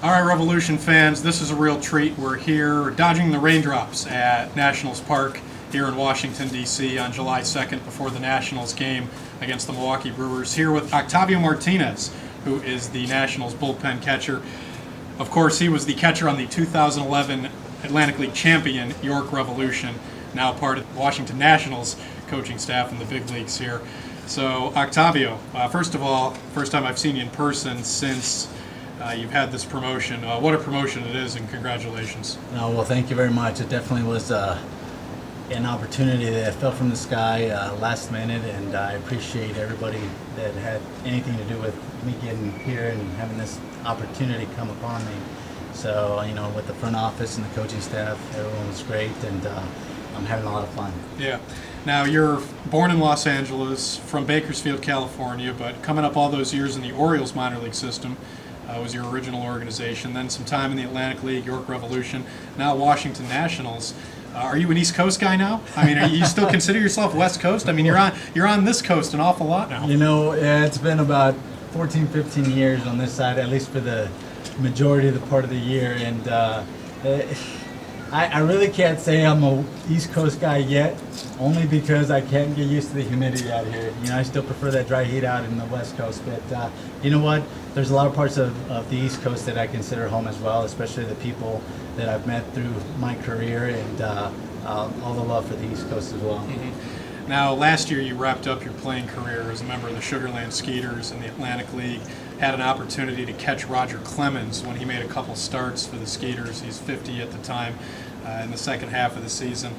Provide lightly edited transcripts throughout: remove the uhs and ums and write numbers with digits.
All right, Revolution fans, this is a real treat. We're here dodging the raindrops at Nationals Park here in Washington, D.C. on July 2nd before the Nationals game against the Milwaukee Brewers. Here with Octavio Martinez, who is the Nationals bullpen catcher. Of course, he was the catcher on the 2011 Atlantic League champion York Revolution, now part of the Washington Nationals coaching staff in the big leagues here. So, Octavio, first of all, first time I've seen you in person since you've had this promotion. What a promotion it is, and congratulations. No, well, thank you very much. It definitely was an opportunity that fell from the sky last minute, and I appreciate everybody that had anything to do with me getting here and having this opportunity come upon me. So, with the front office and the coaching staff, everyone was great, and I'm having a lot of fun. Yeah. Now, you're born in Los Angeles, from Bakersfield, California, but coming up all those years in the Orioles minor league system was your original organization. Then some time in the Atlantic League, York Revolution, now Washington Nationals. Are you an East Coast guy now? I mean, are you still consider yourself West Coast? I mean, you're on this coast an awful lot now. Yeah, it's been about 14, 15 years on this side, at least for the majority of the part of the year, and I really can't say I'm a East Coast guy yet, only because I can't get used to the humidity out here. I still prefer that dry heat out in the West Coast, but you know what? There's a lot of parts of the East Coast that I consider home as well, especially the people that I've met through my career, and all the love for the East Coast as well. Mm-hmm. Now, last year you wrapped up your playing career as a member of the Sugarland Skeeters in the Atlantic League. Had an opportunity to catch Roger Clemens when he made a couple starts for the Skeeters. He's 50 at the time in the second half of the season.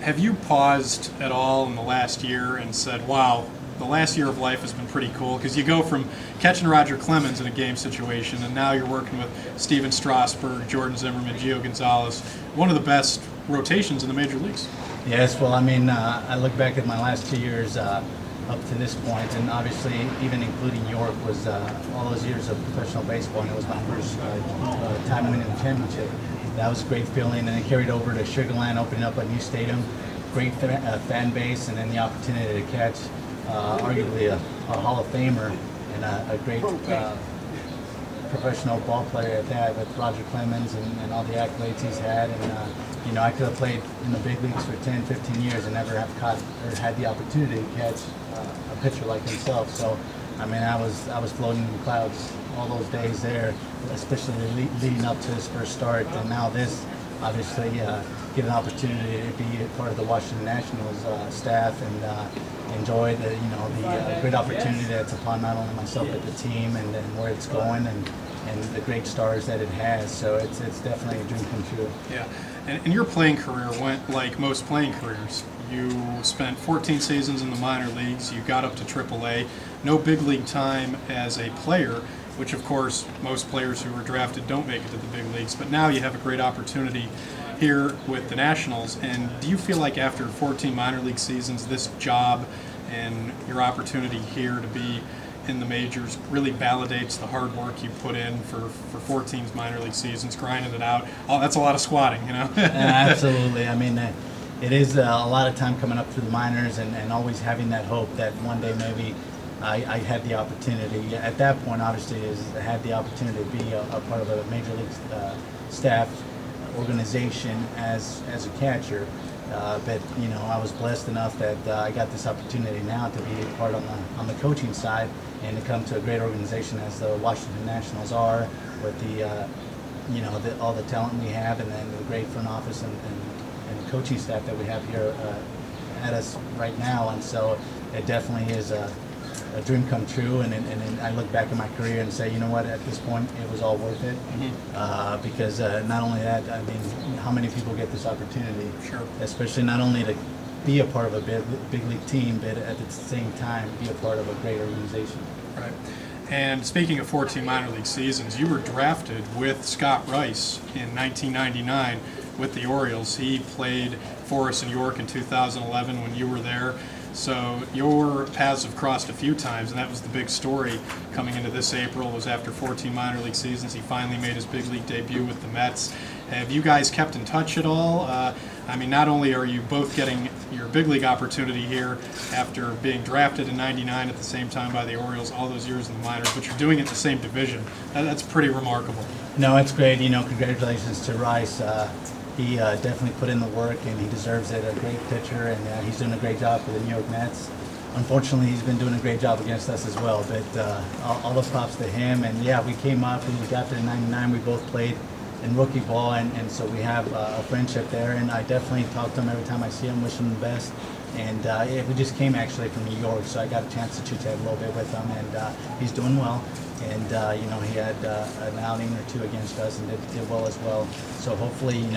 Have you paused at all in the last year and said, wow, the last year of life has been pretty cool? Because you go from catching Roger Clemens in a game situation, and now you're working with Steven Strasburg, Jordan Zimmerman, Gio Gonzalez, one of the best rotations in the major leagues. Yes, well, I look back at my last 2 years up to this point, and obviously even including York was all those years of professional baseball, and it was my first time winning the championship. That was a great feeling, and then carried over to Sugarland, opening up a new stadium, great fan base, and then the opportunity to catch arguably a Hall of Famer and a great professional ball player at that, with Roger Clemens and all the accolades he's had. And I could have played in the big leagues for 10, 15 years and never have caught or had the opportunity to catch a pitcher like himself. So, I was floating in the clouds all those days there, especially leading up to his first start. And now this, obviously, get an opportunity to be a part of the Washington Nationals staff and enjoy the great opportunity that's upon not only myself but the team and where it's going and the great stars that it has. So it's definitely a dream come true. Yeah, and your playing career went like most playing careers. You spent 14 seasons in the minor leagues. You got up to AAA. No big league time as a player, which of course most players who were drafted don't make it to the big leagues. But now you have a great opportunity here with the Nationals. And do you feel like after 14 minor league seasons, this job and your opportunity here to be in the majors really validates the hard work you put in for 14 minor league seasons, grinding it out? Oh, that's a lot of squatting, Absolutely. It is a lot of time coming up through the minors and always having that hope that one day maybe I had the opportunity. At that point, obviously, I had the opportunity to be a part of a major league staff organization as a catcher. But I was blessed enough that I got this opportunity now to be a part on the coaching side and to come to a great organization as the Washington Nationals are, with all the talent we have, and then the great front office and coaching staff that we have here at us right now. And so it definitely is a dream come true, and I look back at my career and say, you know what, at this point it was all worth it. Mm-hmm. Because not only that, how many people get this opportunity? Sure. Especially not only to be a part of a big league team, but at the same time be a part of a great organization. Right. And speaking of 14 minor league seasons, you were drafted with Scott Rice in 1999 with the Orioles. He played for us in York in 2011 when you were there. So your paths have crossed a few times, and that was the big story coming into this April. Was after 14 minor league seasons, he finally made his big league debut with the Mets. Have you guys kept in touch at all? I mean, not only are you both getting your big league opportunity here after being drafted in '99 at the same time by the Orioles, all those years in the minors, but you're doing it in the same division. That's pretty remarkable. No, it's great. Congratulations to Rice. He definitely put in the work, and he deserves it. A great pitcher, and he's doing a great job for the New York Mets. Unfortunately, he's been doing a great job against us as well, but all the props to him. And yeah, we came up, we drafted in '99. We both played in rookie ball, and so we have a friendship there. And I definitely talk to him every time I see him, wish him the best. And we just came actually from New York, so I got a chance to chit-chat a little bit with him, and he's doing well. And he had an outing or two against us and did well as well. So hopefully, he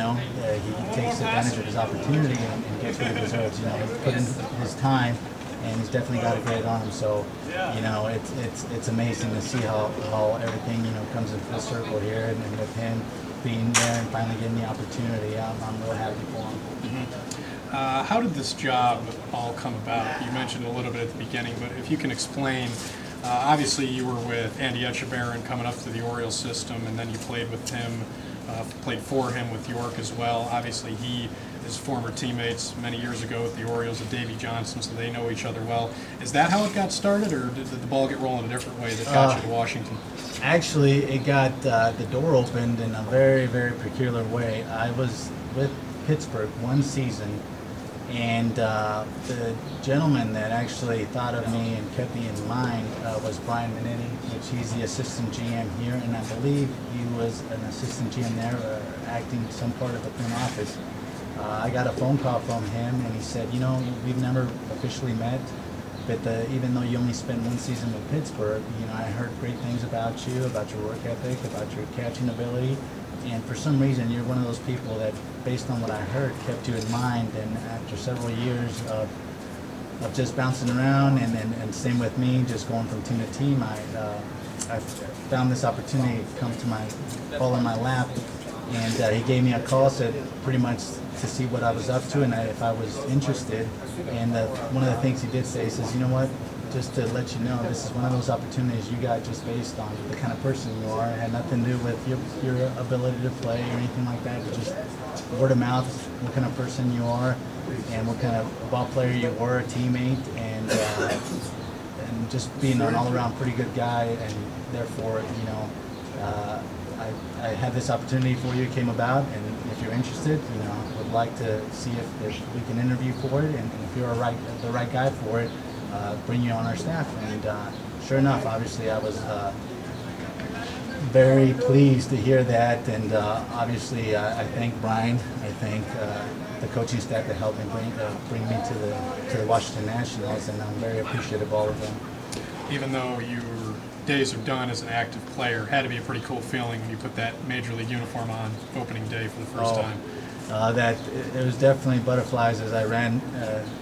takes advantage of his opportunity and gets what he deserves. He's put in his time, and he's definitely got a great arm. So, it's amazing to see how everything comes in full circle here, and with him being there and finally getting the opportunity, I'm real happy for him. Mm-hmm. How did this job all come about? You mentioned a little bit at the beginning, but if you can explain. Obviously, you were with Andy Etchebarren coming up to the Orioles system, and then you played with him, played for him with York as well. Obviously, he is former teammates many years ago with the Orioles at Davey Johnson, so they know each other well. Is that how it got started, or did the ball get rolling a different way that got you to Washington? Actually, it got the door opened in a very, very peculiar way. I was with Pittsburgh one season, and the gentleman that actually thought of me and kept me in mind was Brian Minetti, which he's the assistant GM here, and I believe he was an assistant GM there, acting some part of the front office. I got a phone call from him, and he said, we've never officially met, but even though you only spent one season with Pittsburgh, I heard great things about you, about your work ethic, about your catching ability. And for some reason, you're one of those people that, based on what I heard, kept you in mind. And after several years of just bouncing around, and same with me, just going from team to team, I found this opportunity to fall in my lap. And he gave me a call, said pretty much to see what I was up to and if I was interested. And one of the things he did say, he says, you know what? Just to let you know, this is one of those opportunities you got just based on the kind of person you are. It had nothing to do with your ability to play or anything like that, but just word of mouth, what kind of person you are and what kind of ball player you were, a teammate, and just being an all-around pretty good guy. And therefore, I had this opportunity for you, came about, and if you're interested, would like to see if we can interview for it, and if you're the right guy for it, bring you on our staff. And sure enough, obviously I was very pleased to hear that, and obviously I thank Brian, I thank the coaching staff that helped me bring me to the Washington Nationals, and I'm very appreciative of all of them. Even though your days are done as an active player, it had to be a pretty cool feeling when you put that major league uniform on opening day for the first time. It was definitely butterflies as I ran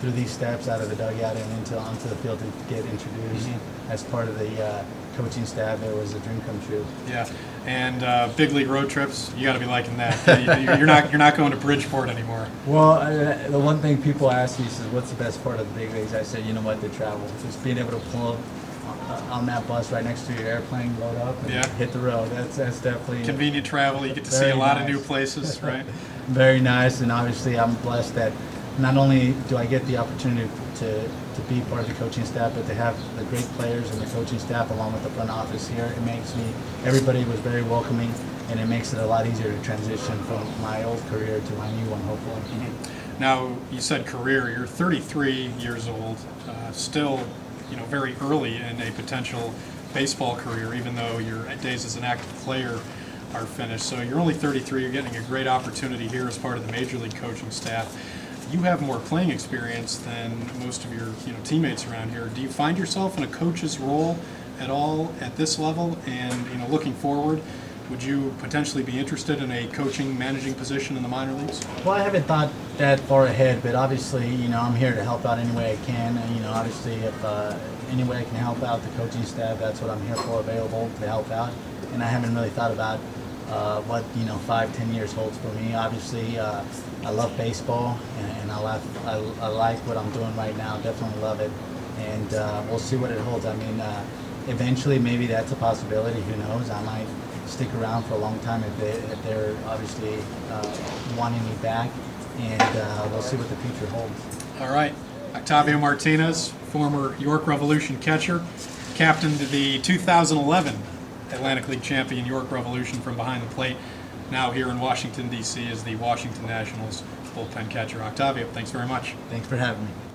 through these steps out of the dugout and onto the field to get introduced as part of the coaching staff. It was a dream come true. Yeah, and big league road trips, you got to be liking that. You're not going to Bridgeport anymore. Well, the one thing people ask me is, what's the best part of the big leagues? I said, you know what, the travel. Just being able to pull on that bus right next to your airplane, load up, and hit the road. That's definitely convenient travel. You get to see a lot of new places, right? Very nice, and obviously I'm blessed that not only do I get the opportunity to be part of the coaching staff, but to have the great players and the coaching staff along with the front office here. It makes everybody was very welcoming, and it makes it a lot easier to transition from my old career to my new one, hopefully. Mm-hmm. Now, you said career. You're 33 years old, still very early in a potential baseball career, even though your days as an active player are finished. So you're only 33. You're getting a great opportunity here as part of the major league coaching staff. You have more playing experience than most of your teammates around here. Do you find yourself in a coach's role at all at this level? And looking forward, would you potentially be interested in a coaching, managing position in the minor leagues? Well, I haven't thought that far ahead, but obviously, I'm here to help out any way I can. And, obviously, if any way I can help out the coaching staff, that's what I'm here for, available to help out. And I haven't really thought about what 5-10 years holds for me. Obviously, I love baseball, and I like what I'm doing right now. Definitely love it, and we'll see what it holds. I mean, eventually maybe that's a possibility. Who knows? I might stick around for a long time if they're obviously wanting me back, and we'll see what the future holds. All right. Octavio Martinez, former York Revolution catcher, captained the 2011 Atlantic League champion York Revolution from behind the plate. Now here in Washington, D.C. as the Washington Nationals bullpen catcher. Octavio, thanks very much. Thanks for having me.